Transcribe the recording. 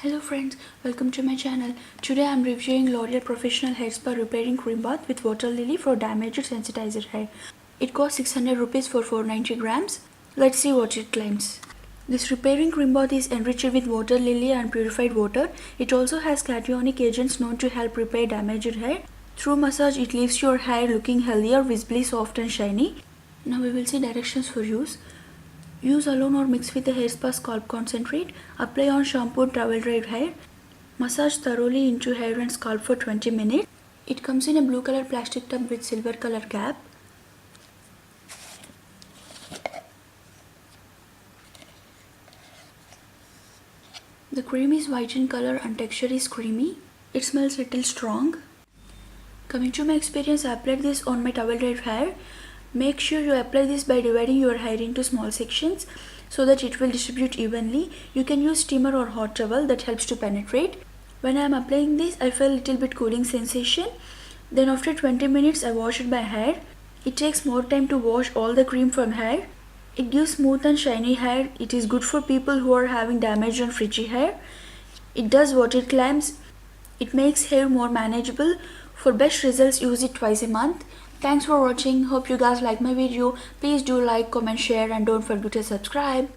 Hello friends, welcome to my channel. Today I am reviewing L'Oreal Professional Hair Spa Repairing Cream Bath with Water Lily for damaged sensitizer hair. It costs 600 rupees for 490 grams. Let's see what it claims. This repairing cream bath is enriched with water lily and purified water. It also has cationic agents known to help repair damaged hair. Through massage, it leaves your hair looking healthier, visibly soft and shiny. Now we will see directions for use. Use alone or mix with a hair spa scalp concentrate. Apply on shampooed towel dried hair. Massage thoroughly into hair and scalp for 20 minutes. It comes in a blue color plastic tub with silver color cap. The cream is white in color and texture is creamy. It smells little strong. Coming to my experience, I applied this on my towel dried hair. Make sure you apply this by dividing your hair into small sections so that it will distribute evenly. You can use steamer or hot towel that helps to penetrate. When I am applying this, I feel a little bit cooling sensation. Then after 20 minutes, I washed my hair. It takes more time to wash all the cream from hair. It gives smooth and shiny hair. It is good for people who are having damaged and frizzy hair. It does what it claims. It makes hair more manageable. For best results, use it twice a month. Thanks for watching. Hope you guys like my video. Please do like, comment, share and don't forget to subscribe.